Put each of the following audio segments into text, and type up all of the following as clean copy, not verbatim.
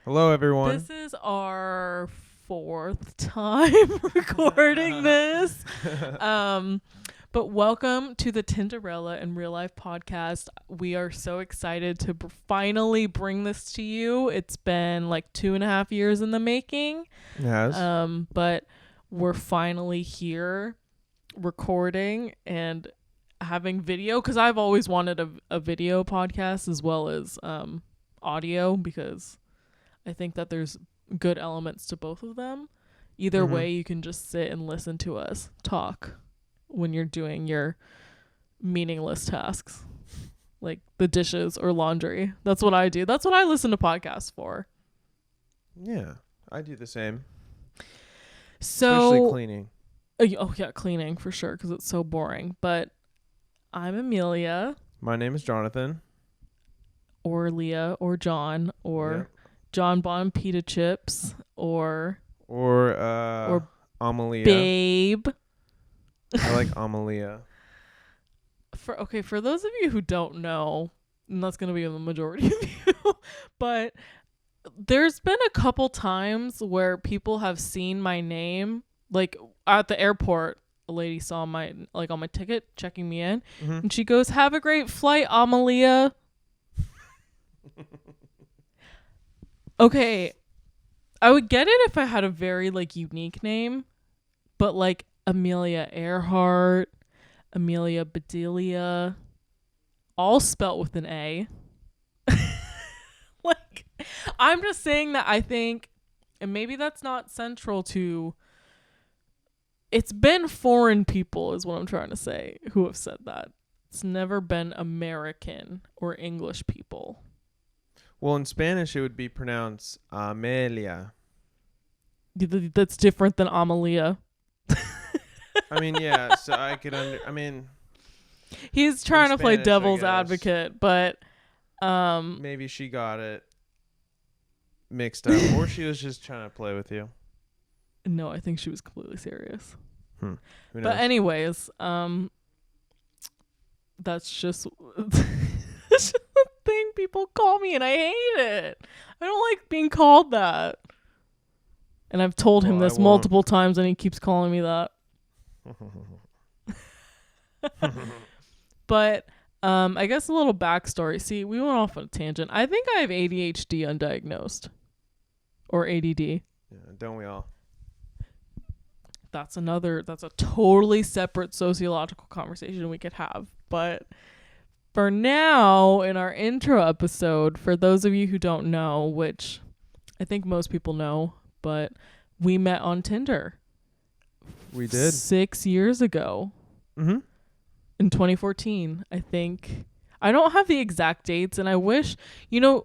Hello, everyone. This is our fourth time recording this. But welcome to the Tinderella in Real Life podcast. We are so excited to finally bring this to you. It's been like 2.5 years in the making. Yes. But we're finally here recording and having video, because I've always wanted a video podcast as well as audio, because I think that there's good elements to both of them. Either way, you can just sit and listen to us talk when you're doing your meaningless tasks, like the dishes or laundry. That's what I do. That's what I listen to podcasts for. Yeah, I do the same. So, especially cleaning. Oh yeah, cleaning for sure, because it's so boring. But I'm Amelia. My name is Jonathan. Or Leah, or John, or John Bon Pita Chips, or Amelia. Babe. I like Amelia. For those of you who don't know, and that's going to be the majority of you, but there's been a couple times where people have seen my name, like at the airport. A lady saw my, like, on my ticket, checking me in, and she goes, "Have a great flight, Amelia." Okay, I would get it if I had a very, like, unique name, but, like, Amelia Earhart, Amelia Bedelia, all spelt with an A. Like, I'm just saying that I think, and maybe that's not central to, it's been foreign people is what I'm trying to say who have said that. It's never been American or English people. Well, in Spanish, it would be pronounced Amelia. That's different than Amelia. I mean, yeah, so I could he's trying to play Spanish, devil's advocate, but maybe she got it mixed up, or she was just trying to play with you. No, I think she was completely serious. Who knows? But anyways, that's just the thing people call me, and I hate it. I don't like being called that. And I've told him this multiple times, and he keeps calling me that. But I guess a little backstory. See, we went off on a tangent. I think I have ADHD undiagnosed, or ADD. Yeah, don't we all? That's a totally separate sociological conversation we could have. But for now, in our intro episode, for those of you who don't know, which I think most people know, but we met on Tinder. We did. 6 years ago. In 2014, I think. I don't have the exact dates, and I wish, I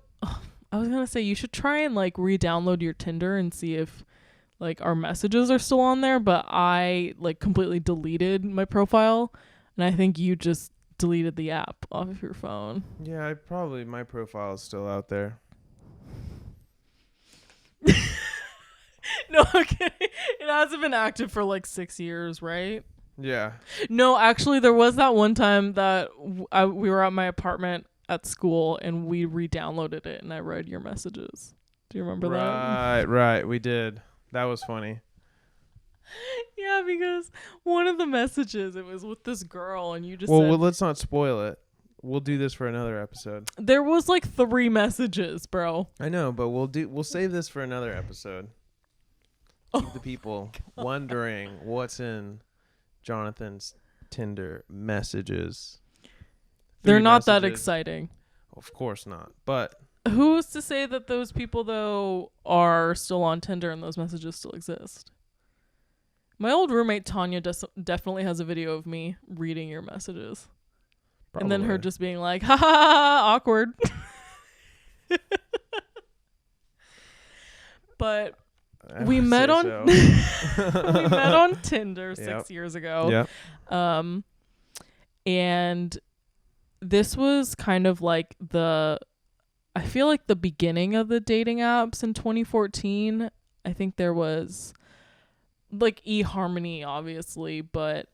was going to say you should try and, like, re-download your Tinder and see if, like, our messages are still on there, but I, like, completely deleted my profile, and I think you just deleted the app off of your phone. Yeah, my profile is still out there. No, okay. It hasn't been active for like 6 years, right? Yeah. No, actually, there was that one time that we were at my apartment at school and we re-downloaded it and I read your messages. Do you remember that? Right. We did. That was funny. Yeah, because one of the messages, it was with this girl and you just said... Well, let's not spoil it. We'll do this for another episode. There was like 3 messages, bro. I know, but we'll save this for another episode. Keep the people wondering what's in Jonathan's Tinder messages. They're not that exciting. Of course not. But who's to say that those people, though, are still on Tinder and those messages still exist? My old roommate, Tanya, definitely has a video of me reading your messages. Probably. And then her just being like, ha ha ha, awkward. But we met on we met on Tinder 6 years ago. Yeah. And this was kind of like I feel like the beginning of the dating apps in 2014. I think there was like eHarmony, obviously, but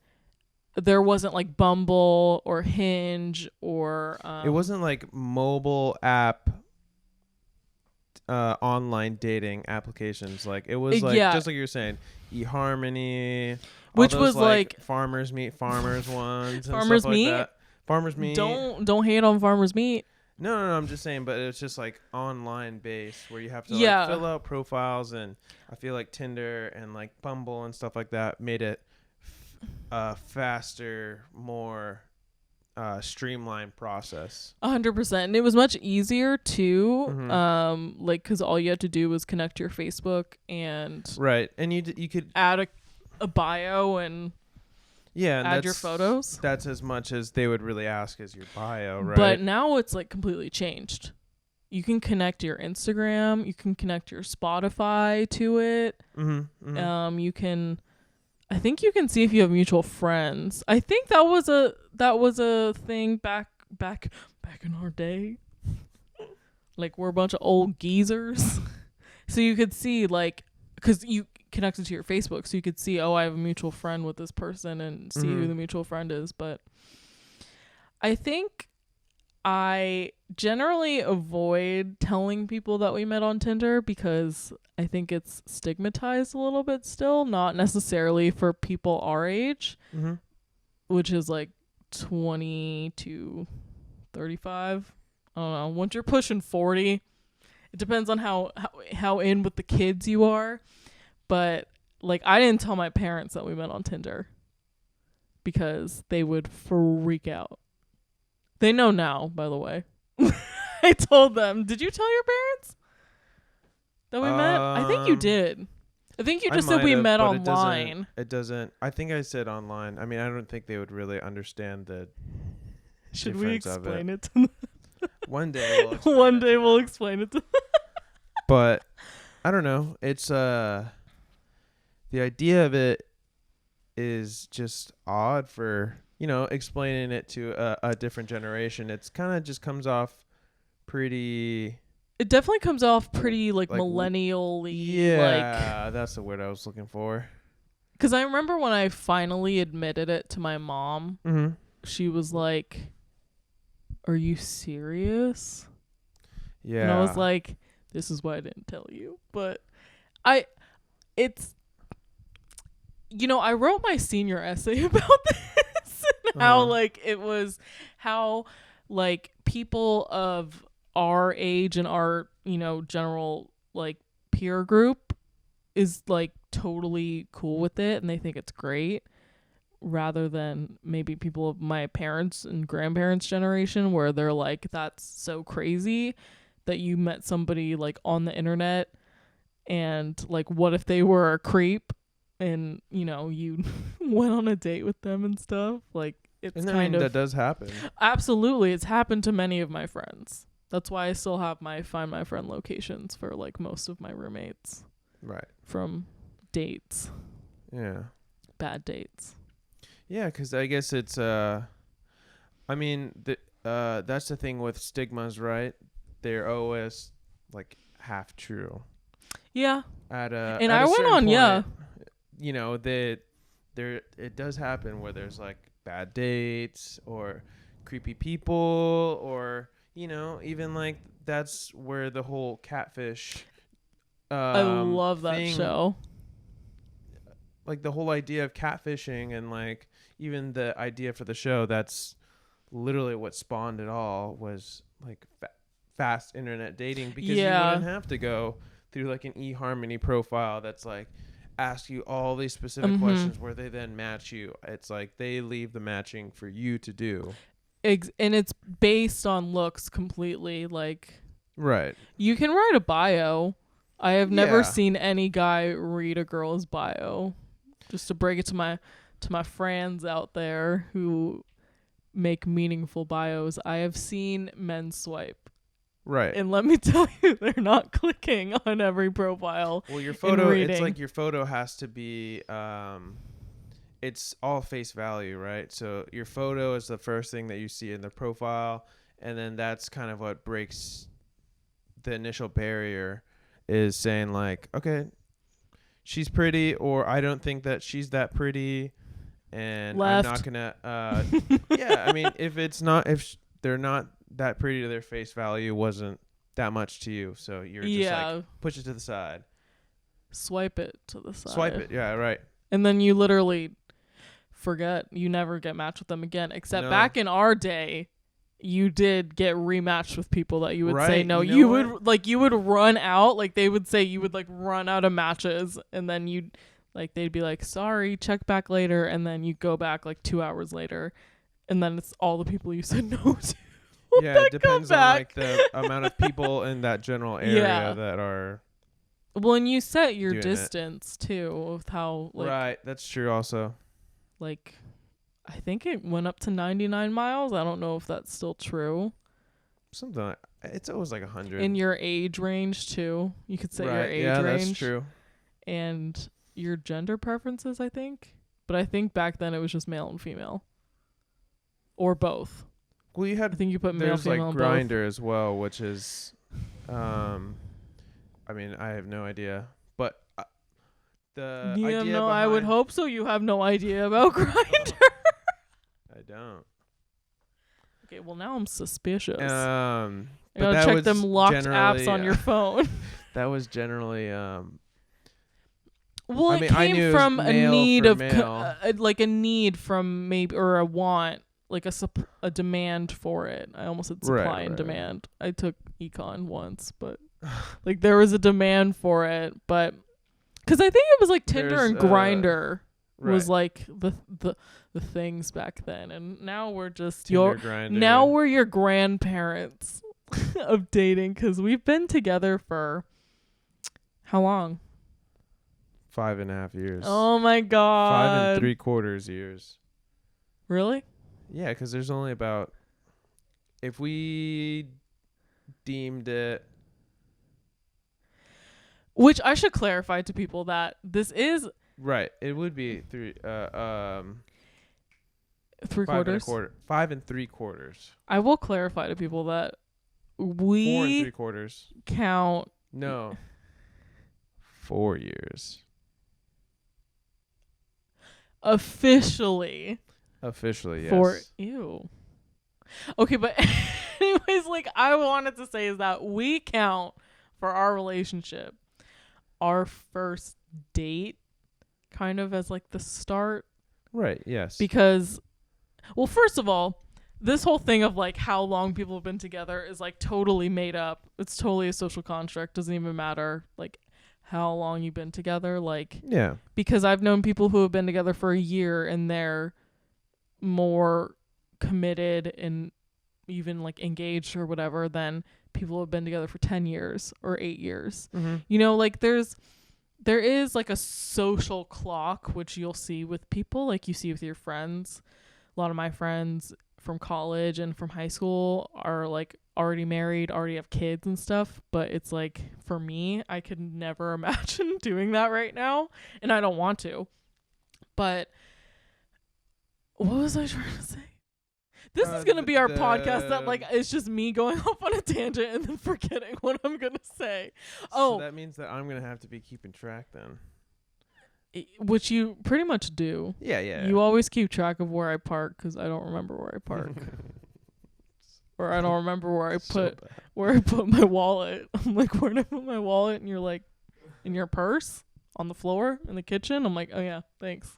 there wasn't like Bumble or Hinge or it wasn't like mobile app online dating applications. Like it was like Yeah, just like you were saying, eHarmony, all which those was like like farmers meet farmers ones and stuff Farmers like Meat. that. Farmers meet. Don't hate on Farmers Meat. No, I'm just saying, but it's just like online based where you have to like Yeah, fill out profiles, and I feel like Tinder and like Bumble and stuff like that made it faster, more streamlined process. 100%. And it was much easier too. Mm-hmm. Like because all you had to do was connect your Facebook and Right, and you could add a bio and yeah, and add your photos. That's as much as they would really ask as your bio, right? But now it's like completely changed. You can connect your Instagram, you can connect your Spotify to it. Mm-hmm, mm-hmm. You can, I think you can see if you have mutual friends. I think that was a thing back in our day. Like we're a bunch of old geezers. So you could see like, cuz you connected to your Facebook, so you could see, oh, I have a mutual friend with this person and see who the mutual friend is. But I think I generally avoid telling people that we met on Tinder because I think it's stigmatized a little bit still, not necessarily for people our age, Mm-hmm. which is like 20 to 35. I don't know. Once you're pushing 40, it depends on how in with the kids you are. But like I didn't tell my parents that we met on Tinder because they would freak out. They know now, by the way. I told them. Did you tell your parents that we met? I think you did. I think you just said we met online. It doesn't. I think I said online. I mean, I don't think they would really understand the Should we difference of explain it to them? One day we'll explain One it day to we'll them. explain it to them. But I don't know. It's the idea of it is just odd for, explaining it to a different generation. It's kind of just comes off pretty. It definitely comes off pretty like millennial-y. Yeah, that's the word I was looking for. Because I remember when I finally admitted it to my mom, she was like, "Are you serious?" Yeah. And I was like, "This is why I didn't tell you." But it's, I wrote my senior essay about this and how like it was, how like people of our age and our, general like peer group is like totally cool with it and they think it's great, rather than maybe people of my parents and grandparents generation where they're like, that's so crazy that you met somebody like on the internet and like what if they were a creep and you went on a date with them and stuff. Like it's kind of, that does happen. Absolutely, it's happened to many of my friends. That's why I still have my Find My Friend locations for like most of my roommates. Right. From dates. Yeah. Bad dates. Yeah, because I guess it's that's the thing with stigmas, right? They're always like half true. Yeah. And I went on, point, it does happen where there's like bad dates or creepy people or even like that's where the whole catfish I love that show. Like the whole idea of catfishing and like even the idea for the show, that's literally what spawned it all, was like fast internet dating, because you wouldn't have to go through like an eHarmony profile that's like ask you all these specific questions where they then match you. It's like they leave the matching for you to do. And it's based on looks completely. Like, right, you can write a bio. I have never seen any guy read a girl's bio. Just to break it to my friends out there who make meaningful bios, I have seen men swipe. Right. And let me tell you, they're not clicking on every profile. Well, your photo, it's like your photo has to be it's all face value, right? So your photo is the first thing that you see in the profile, and then that's kind of what breaks the initial barrier, is saying like, okay, she's pretty, or I don't think that she's that pretty, and Left. I'm not gonna yeah, I mean, if they're not that pretty to their face value, wasn't that much to you, so you're just Yeah. like push it to the side, Swipe it to the side. swipe it. Yeah, right. And then you literally forget. You never get matched with them again. Except No. back in our day, you did get rematched with people that you would say Right, no. you know You what? would like you would run out. Like they would say you would like run out of matches, and then you'd like they'd be like, sorry, check back later, and then you go back like 2 hours later, and then it's all the people you said no to. Yeah, that it depends come on back. like the amount of people in that general area Yeah. that are. Well, and you set your Doing it. distance too with how like Right, that's true. Also, like I think it went up to 99 miles. I don't know if that's still true. something like, it's always like 100. In your age range too. You could set your Right, age yeah, range. that's true. And your gender preferences, I think. But I think back then it was just male and female. Or both. Well, you I had think you put male, there's female, like and Grinder as well, which is, I mean, I have no idea, but the both. Yeah, idea no, behind, I would hope so. You have no idea about Grindr. I don't. Okay, well now I'm suspicious. But I gotta that check was them locked generally, apps on your phone. That was generally Well, I it mean, I came knew it was from a male need for of male. like a need from maybe or a want, like a demand for it. I almost said supply and right. demand. I took econ once, but like there was a demand for it, but because I think it was like Tinder There's, and Grinder was right. like the things back then, and now we're just Tinder, Grindr. now we're your grandparents of dating because we've been together for how long? 5.5 years. Oh my god! 5 3/4 years. Really? Yeah, because there's only about, if we deemed it, Which I should clarify to people that this is right, it would be 3 3 quarters. 5 3/4. I will clarify to people that 4 we 3/4. count No. 4 years. officially Officially, yes. for ew. Okay, but anyways, like I wanted to say is that we count for our relationship our first date kind of as like the start. Right, yes. Because, well, first of all, this whole thing of like how long people have been together is like totally made up. It's totally a social construct. Doesn't even matter like how long you've been together. Like, yeah. because I've known people who have been together for a year and they're more committed and even like engaged or whatever than people who have been together for 10 years or 8 years. Mm-hmm. You know, like there is like a social clock, which you'll see with people, like you see with your friends. A lot of my friends from college and from high school are like already married, already have kids and stuff. But it's like, for me, I could never imagine doing that right now. And I don't want to. But what was I trying to say? This is going to be our podcast that like it's just me going off on a tangent and then forgetting what I'm going to say. So that means that I'm going to have to be keeping track then. Which you pretty much do. Yeah. You always keep track of where I park because I don't remember where I park. Or I don't remember where I put my wallet. I'm like, where did I put my wallet? And you're like, in your purse? On the floor? In the kitchen? I'm like, oh yeah, thanks.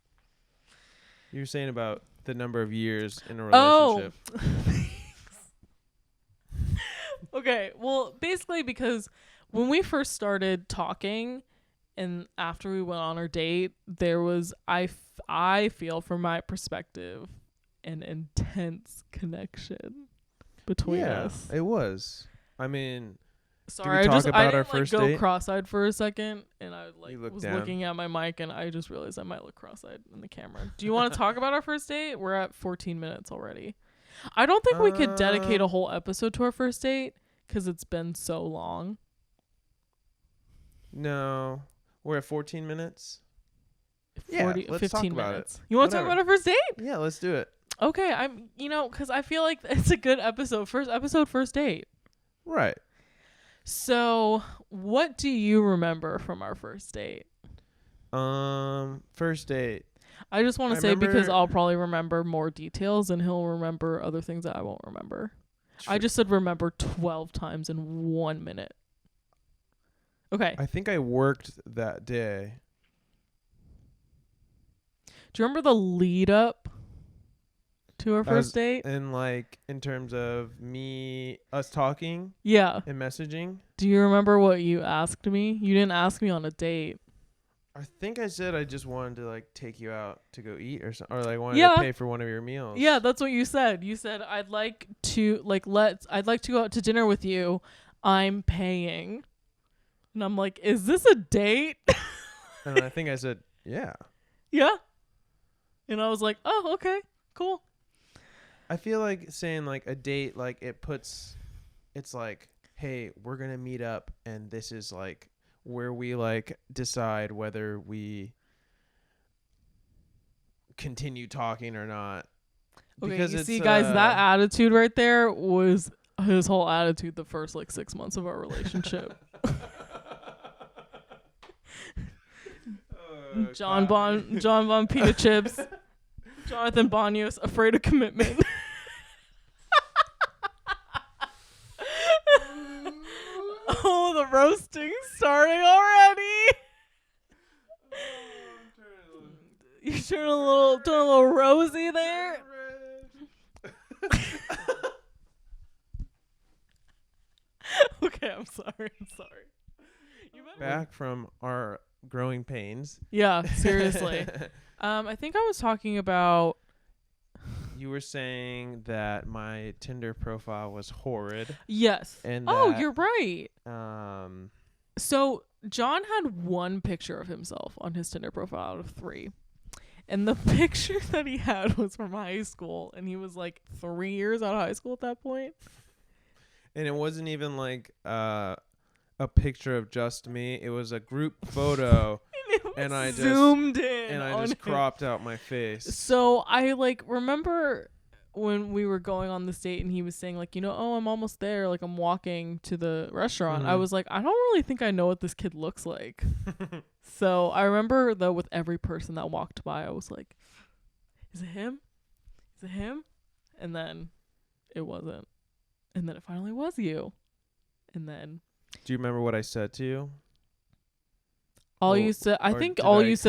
You're saying about the number of years in a relationship. Okay, well, basically because when we first started talking and after we went on our date, there was, I feel from my perspective, an intense connection between us. Yeah, it was. I mean, sorry, talk about I our didn't first go date? cross-eyed for a second, and I like was down. looking at my mic, and I just realized I might look cross-eyed in the camera. Do you want to talk about our first date? We're at 14 minutes already. I don't think we could dedicate a whole episode to our first date because it's been so long. No, we're at 14 minutes. 40, let's 15 talk about minutes. it. You want to talk about our first date? Yeah, let's do it. Okay, because I feel like it's a good episode. First date. Right. So, what do you remember from our first date? First date. I just want to say because I'll probably remember more details and he'll remember other things that I won't remember. I just said remember 12 times in 1 minute. Okay. I think I worked that day. Do you remember the lead up to our first date? And in terms of us talking Yeah. and messaging. Do you remember what you asked me? You didn't ask me on a date. I think I said I just wanted to take you out to go eat or something, or wanted to pay for one of your meals. Yeah, that's what you said. You said I'd like to go out to dinner with you. I'm paying. And I'm like, is this a date? And I think I said, yeah. Yeah. And I was like, oh, okay, cool. I feel like saying a date, it's like, hey, we're going to meet up and this is where we decide whether we continue talking or not. Okay, because you it's, see, guys, that attitude right there was his whole attitude the first 6 months of our relationship. John Bon Pita Chips, Jonathan Bonios, afraid of commitment. Oh, the roasting's starting already. You turn a little rosy there. Okay, I'm sorry. Back from our growing pains. Yeah, seriously. I think I was talking about. You were saying that my Tinder profile was horrid. Yes. And you're right. Um. So John had one picture of himself on his Tinder profile out of 3. And the picture that he had was from high school. And he was 3 years out of high school at that point. And it wasn't even a picture of just me. It was a group photo. And I just zoomed in. And I just cropped out my face. So I remember when we were going on this date and he was saying oh, I'm almost there. I'm walking to the restaurant. I was like, I don't really think I know what this kid looks like. So I remember though with every person that walked by, I was like, is it him? Is it him? And then it wasn't. And then it finally was you. And then. Do you remember what I said to you? All you said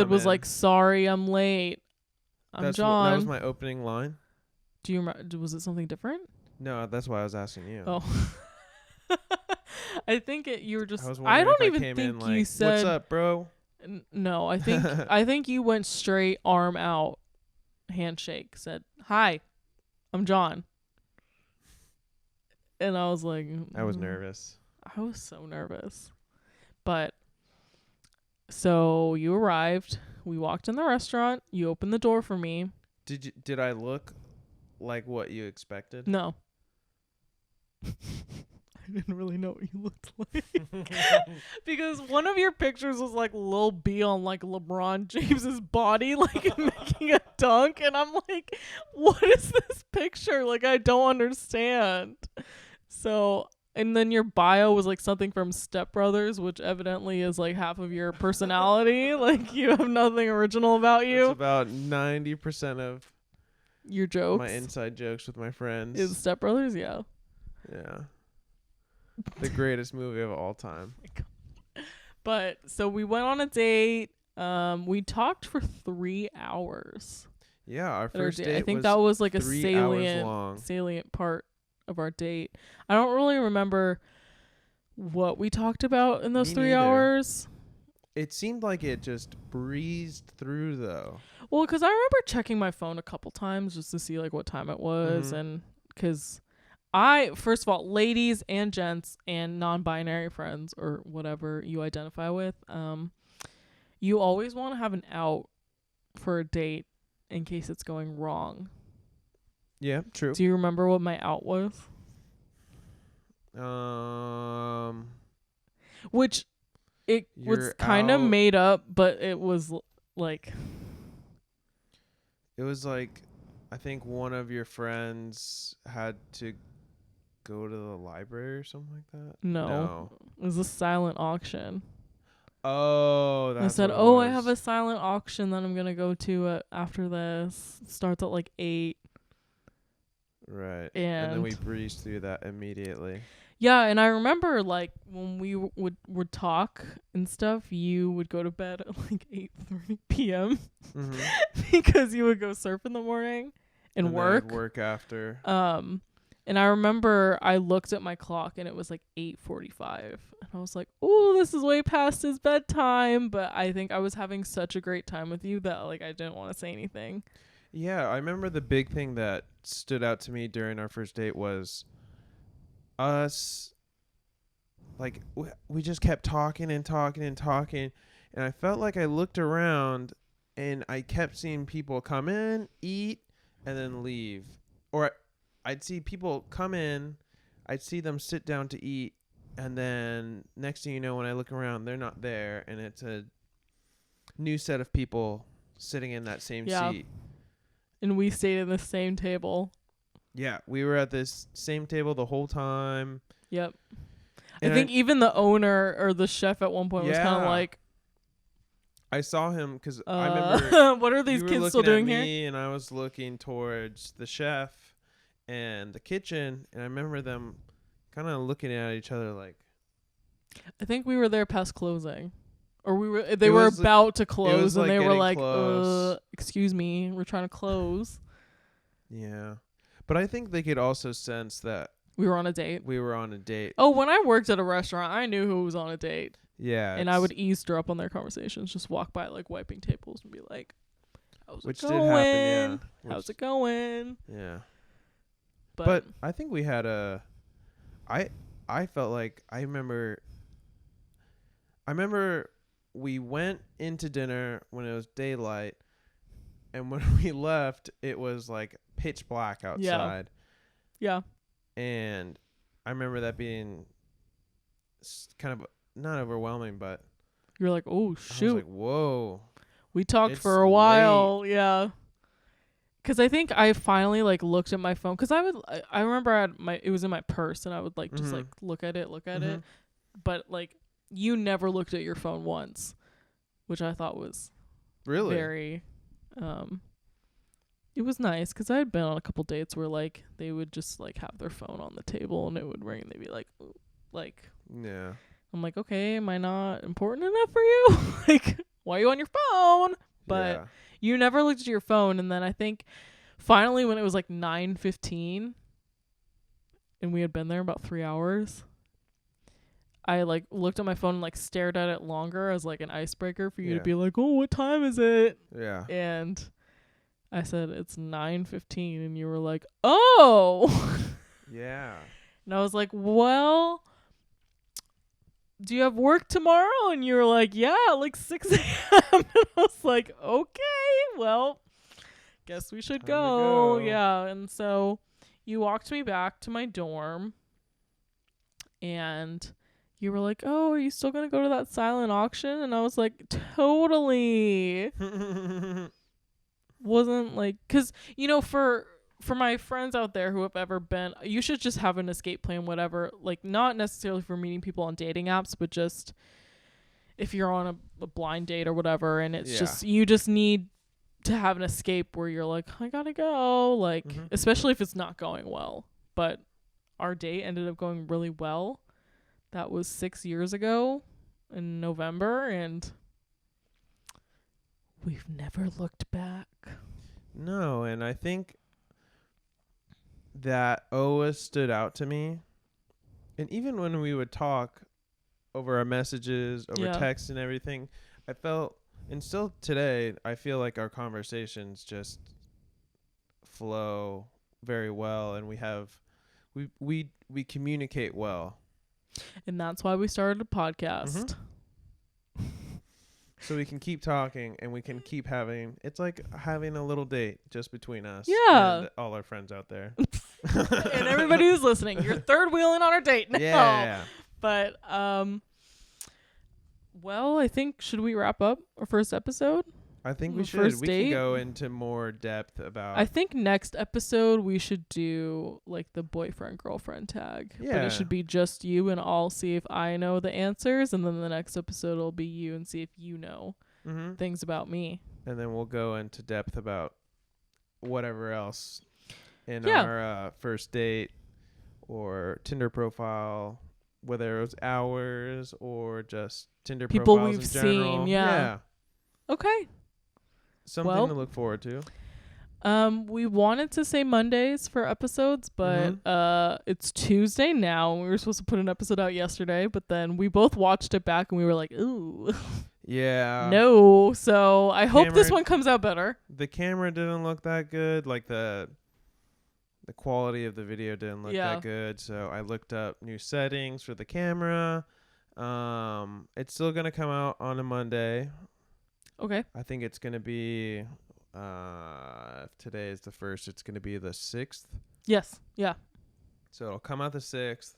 was sorry, I'm late. I'm John. That was my opening line. Do you remember? Was it something different? No, that's why I was asking you. Oh. I think you were just. I don't even think you said. What's up, bro? No, I think you went straight arm out, handshake. Said hi, I'm John. And I was like, I was nervous. I was so nervous, but. So you arrived. We walked in the restaurant. You opened the door for me. Did I look like what you expected? No. I didn't really know what you looked like. Because one of your pictures was Lil B on LeBron James's body, making a dunk. And I'm like, what is this picture? I don't understand. So, and then your bio was something from Step Brothers, which evidently is half of your personality. You have nothing original about you. It's about 90% of your jokes. My inside jokes with my friends. Is Step Brothers? Yeah. Yeah. The greatest movie of all time. But so we went on a date. We talked for 3 hours. Yeah, our first date. I think that was a salient part of our date. I don't really remember what we talked about in those 3 hours. It seemed like it just breezed through though. Well, because I remember checking my phone a couple times just to see what time it was. And because first of all, ladies and gents and non-binary friends or whatever you identify with, you always want to have an out for a date in case it's going wrong. Yeah, true. Do you remember what my out was? Which it was kind of made up, but it was it was I think one of your friends had to go to the library or something like that. No. It was a silent auction. Oh, that's I said, what it was. I have a silent auction that I'm going to go to after this. It starts at 8. Right. And then And we breezed through that immediately. yeah, and I remember like when we would talk and stuff, you would go to bed at like 8:30 p.m. Mm-hmm. because you would go surf in the morning and then I'd work. work after. And I remember I looked at my clock and it was like 8:45, and I was like, "Oh, this is way past his bedtime." But I think I was having such a great time with you that like I didn't want to say anything. Yeah, I remember the big thing that stood out to me during our first date was us. Like we just kept talking and talking and talking, and I felt like I looked around, and I kept seeing people come in, eat, and then leave, or I'd see people come in, I'd see them sit down to eat, and then next thing you know, when I look around, they're not there, and it's a new set of people sitting in that same seat. And we stayed in the same table. Yeah, we were at this same table the whole time. Yep. And I think even the owner or the chef at one point was kind of like, I saw him because I remember what are these you were kids still looking doing at here? me, and I was looking towards the chef and the kitchen, and I remember them kind of looking at each other like. I think we were there past closing, or they were about to close, and they were like, "Excuse me, we're trying to close." Yeah, but I think they could also sense that we were on a date. Oh, when I worked at a restaurant, I knew who was on a date. Yeah, and I would easter on their conversations, just walk by like wiping tables and be like, "How's it going? Did happen, yeah. How's it going?" Yeah. But I think we had I felt like I remember we went into dinner when it was daylight, and when we left it was like pitch black outside. Yeah. And I remember that being kind of not overwhelming, but you're like, "Oh shoot." I was like, "Whoa." We talked for a while. Late. Yeah. Cause I think I finally like looked at my phone. Cause I remember it was in my purse, and I would like just like look at it. But like you never looked at your phone once, which I thought was really very, it was nice. Cause I had been on a couple dates where like they would just like have their phone on the table and it would ring, and they'd be like, yeah. I'm like, okay, am I not important enough for you? Like, why are you on your phone? But you never looked at your phone. And then I think finally when it was like 9:15 and we had been there about 3 hours, I like looked at my phone and like stared at it longer as like an icebreaker for you to be like, "Oh, what time is it?" Yeah. And I said, "It's 9:15." And you were like, "Oh." Yeah. And I was like, "Well, do you have work tomorrow?" And you were like, "Yeah, like 6 a.m. And I was like, "Okay, well, guess we should go." Yeah. And so you walked me back to my dorm, and you were like, "Oh, are you still going to go to that silent auction?" And I was like, "Totally." Wasn't like, because, for my friends out there who have ever been, you should just have an escape plan, whatever. Like, not necessarily for meeting people on dating apps, but just if you're on a blind date or whatever, and it's just, you just need to have an escape where you're like, I gotta go, like, especially if it's not going well. But our date ended up going really well. That was 6 years ago in November, and we've never looked back. No, and I think that always stood out to me. And even when we would talk over our messages, over text and everything, I felt, and still today, I feel like our conversations just flow very well, and we communicate well. And that's why we started a podcast. So we can keep talking, and we can keep having, it's like having a little date just between us and all our friends out there. And everybody who's listening, you're third wheeling on our date now. Yeah. But, well, I think, should we wrap up our first episode? I think we should. We can go into more depth about. I think next episode we should do like the boyfriend girlfriend tag. Yeah. But it should be just you, and I'll see if I know the answers, and then the next episode will be you and see if you know things about me. And then we'll go into depth about whatever else in Yeah. our first date or Tinder profile, whether it was ours or just Tinder People profiles we've in general. seen. Yeah. Okay. Something to Well, look forward to. we wanted to say Mondays for episodes, but it's Tuesday now. We were supposed to put an episode out yesterday, but then we both watched it back and we were like, ooh, Yeah. no. So I hope this Camera- one comes out better. The camera didn't look that good. Like the quality of the video didn't look Yeah. that good. So I looked up new settings for the camera. It's still gonna come out on a Monday. Okay. I think it's gonna be if today is the 1st, it's gonna be the 6th. Yes. Yeah. So it'll come out the 6th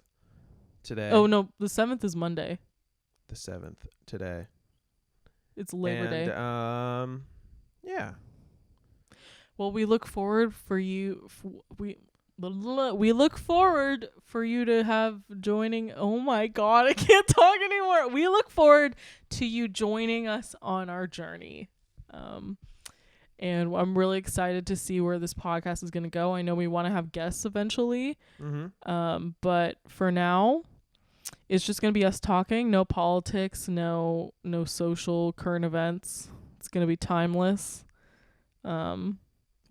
today. Oh no, the 7th is Monday. The 7th today. It's Labor Day. Yeah. Well, we look forward for you. We look forward for you to have joining. Oh my God, I can't talk anymore. We look forward to you joining us on our journey. And I'm really excited to see where this podcast is going to go. I know we want to have guests eventually. But for now, it's just going to be us talking. No politics, no social current events. It's going to be timeless.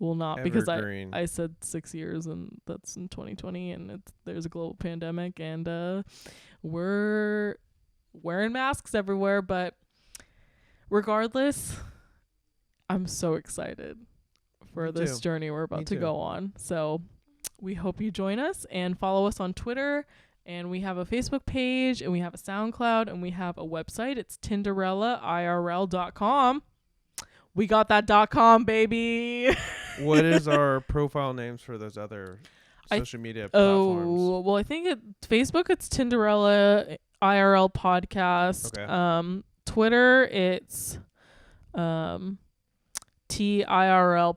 Well, not because Evergreen. I said 6 years and that's in 2020 and there's a global pandemic and we're wearing masks everywhere. But regardless, I'm so excited for this journey we're about to go on. So we hope you join us and follow us on Twitter. And we have a Facebook page and we have a SoundCloud and we have a website. It's TinderellaIRL.com. We got that .com, baby. What is our profile names for those other social media platforms? Oh, well, I think Facebook, it's Tinderella IRL podcast. Okay. Twitter, it's TIRL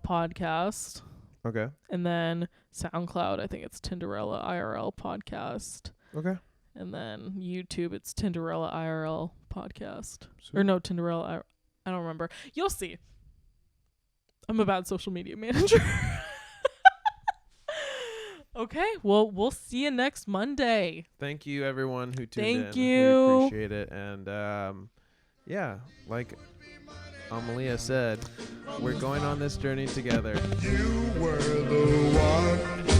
podcast. Okay. And then SoundCloud, I think it's Tinderella IRL podcast. Okay. And then YouTube, it's Tinderella IRL podcast. Sweet. Or no, Tinderella I don't remember. You'll see. I'm a bad social media manager. Okay, well, we'll see you next Monday. Thank you, everyone who tuned in. Thank you. We appreciate it. And yeah, like Amalia said, we're going on this journey together. You were the one.